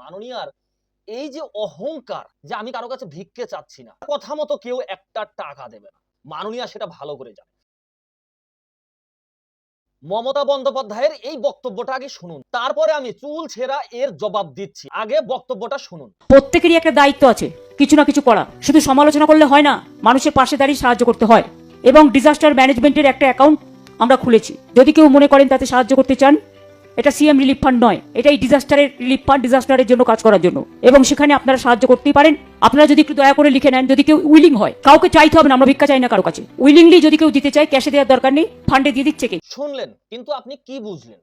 মাননীয়ার এই যে অহংকার, যে আমি কারো কাছে ভিক্ষে চাচ্ছি না, কথা মতো কেউ একটা টাকা দেবে না, মাননীয়া সেটা ভালো করে জানে। মমতা বন্দ্যোপাধ্যায়ের এই বক্তব্যটা আগে শুনুন, তারপরে আমি চুল ছেঁড়া এর জবাব দিচ্ছি। আগে বক্তব্যটা শুনুন। প্রত্যেকেরই একটা দায়িত্ব আছে কিছু না কিছু করা, শুধু সমালোচনা করলে হয় না, মানুষের পাশে দাঁড়িয়ে সাহায্য করতে হয়। এবং ডিজাস্টার ম্যানেজমেন্টের একটা অ্যাকাউন্ট আমরা খুলেছি, যদি কেউ মনে করেন তাতে সাহায্য করতে চান। এটা সিএম রিলিফ ফান্ড নয়, এটাই ডিজাস্টারের রিলিফ ফান্ড, ডিজাস্টারের জন্য কাজ করার জন্য। এবং সেখানে আপনারা সাহায্য করতেই পারেন। আপনারা যদি একটু দয়া করে লিখে নেন, যদি কেউ উইলিং হয়, কাউকে চাইতে হবে না, আমরা ভিক্ষা চাই না কারো কাছে, উইলিংলি যদি কেউ দিতে চায়, ক্যাশে দেওয়ার দরকার নেই, ফান্ডে দিয়ে দিচ্ছে কে। শুনলেন, কিন্তু আপনি কি বুঝলেন?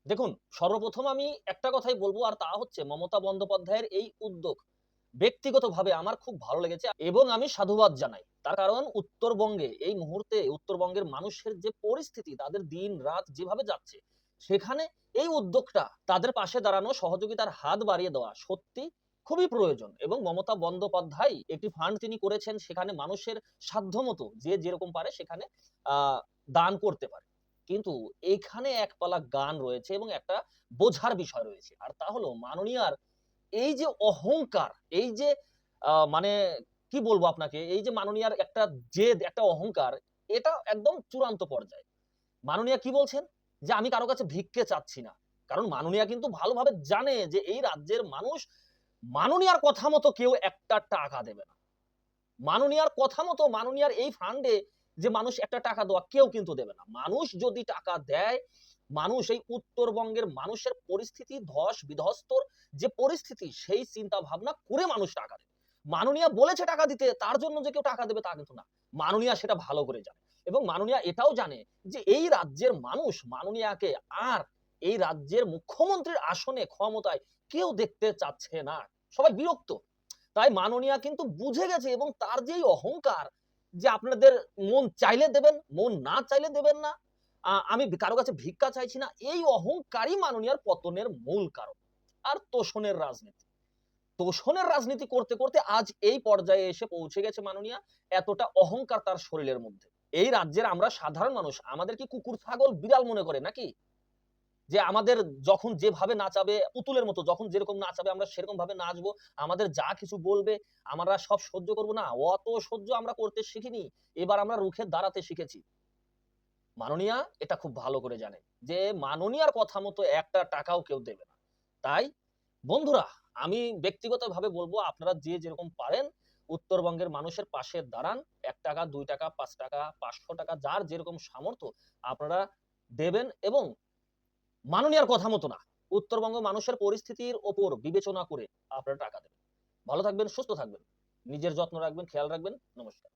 দেখুন, সর্বপ্রথম আমি একটা কথাই বলবো, আর তা হচ্ছে মমতা বন্দ্যোপাধ্যায়ের এই উদ্যোগ ব্যক্তিগতভাবে আমার খুব ভালো লেগেছে এবং আমি সাধুবাদ জানাই। তার কারণ উত্তরবঙ্গে এই মুহূর্তে উত্তরবঙ্গের মানুষের যে পরিস্থিতি, তাদের দিন রাত যেভাবে যাচ্ছে, সেখানে এই উদ্যোগটা, তাদের পাশে দাঁড়ানো, সহযোগিতার হাত বাড়িয়ে দেওয়া সত্যি খুবই প্রয়োজন। এবং মমতা বন্দ্যোপাধ্যায় একটি ফান্ড তিনি করেছেন, সেখানে মানুষের সাধ্যমতো যে যেরকম পারে সেখানে দান করতে পারে। কিন্তু এখানে এক পালা গান রয়েছে এবং একটা বোঝার বিষয় রয়েছে, আর তা হলো মাননীয়ার এই যে অহংকার, এই যে মানে কি বলবো আপনাকে, এই যে মাননীয়ার একটা জেদ, একটা অহংকার, এটা একদম চূড়ান্ত পর্যায়ে। মাননীয়া কি বলছেন? যে আমি কারো কাছে ভিক্ষে চাচ্ছি না। কারণ মাননীয়া কিন্তু ভালোভাবে জানে যে এই রাজ্যের মানুষ মাননীয়ার কথা মতো কেউ একটা টাকা দেবে না। মাননীয়ার কথা মতো, মাননীয়ার এই ফান্ডে যে মানুষ একটা টাকা দেওয়া কেউ কিন্তু দেবে না। মানুষ যদি টাকা দেয়, মানুষ এই উত্তরবঙ্গের মানুষের পরিস্থিতি, ধস বিধ্বস্তর যে পরিস্থিতি, সেই চিন্তা ভাবনা করে মানুষ টাকা দেবে। মাননীয়া বলেছে টাকা দিতে, তার জন্য যে কেউ টাকা দেবে তা কিন্তু না। মাননীয়া সেটা ভালো করে জানে এবং মাননীয়া এটাও জানে যে এই রাজ্যের মানুষ মাননীয়াকে আর এই রাজ্যের মুখ্যমন্ত্রীর আসনে, ক্ষমতায় কেউ দেখতে চাচ্ছে না, সবাই বিরক্ত। তাই মাননীয়া কিন্তু বুঝে গেছে এবং তার যেই অহংকার, যে আপনাদের মন চাইলে দেবেন, মন না চাইলে দেবেন না, আমি কারো কাছে ভিক্ষা চাইছি না, এই অহংকারই মাননীয়ার পতনের মূল কারণ। আর তোষণের রাজনীতি, তোষণের রাজনীতি করতে করতে আজ এই পর্যায়ে এসে পৌঁছে গেছে মাননীয়া। এতটা অহংকার তার শরীরের মধ্যে। এই রাজ্যের আমরা সাধারণ মানুষ, আমাদের কি কুকুর ছাগল বিড়াল মনে করে নাকি? যে আমাদের যখন যেভাবে নাচাবে, পুতুলের মতো যখন যেরকম নাচাবে আমরা সেরকম ভাবে নাচবো, আমাদের যা কিছু বলবে আমরা সব সহ্য করবো না? অত সহ্য আমরা করতে শিখিনি, এবার আমরা রুখে দাঁড়াতে শিখেছি। মাননীয়া এটা খুব ভালো করে জানে যে মাননীয়ার কথা মতো একটা টাকাও কেউ দেবে না। তাই বন্ধুরা, আমি ব্যক্তিগতভাবে বলবো, আপনারা যে যেরকম পারেন উত্তরবঙ্গের মানুষের পাশে দাঁড়ান। 1 টাকা, 2 টাকা, 5 টাকা, 500 টাকা, যার যেরকম সামর্থ্য আপনারা দেবেন এবং মাননীয়ার কথা মতো না, উত্তরবঙ্গ মানুষের পরিস্থিতির ওপর বিবেচনা করে আপনারা টাকা দেবেন। ভালো থাকবেন, সুস্থ থাকবেন, নিজের যত্ন রাখবেন, খেয়াল রাখবেন। নমস্কার।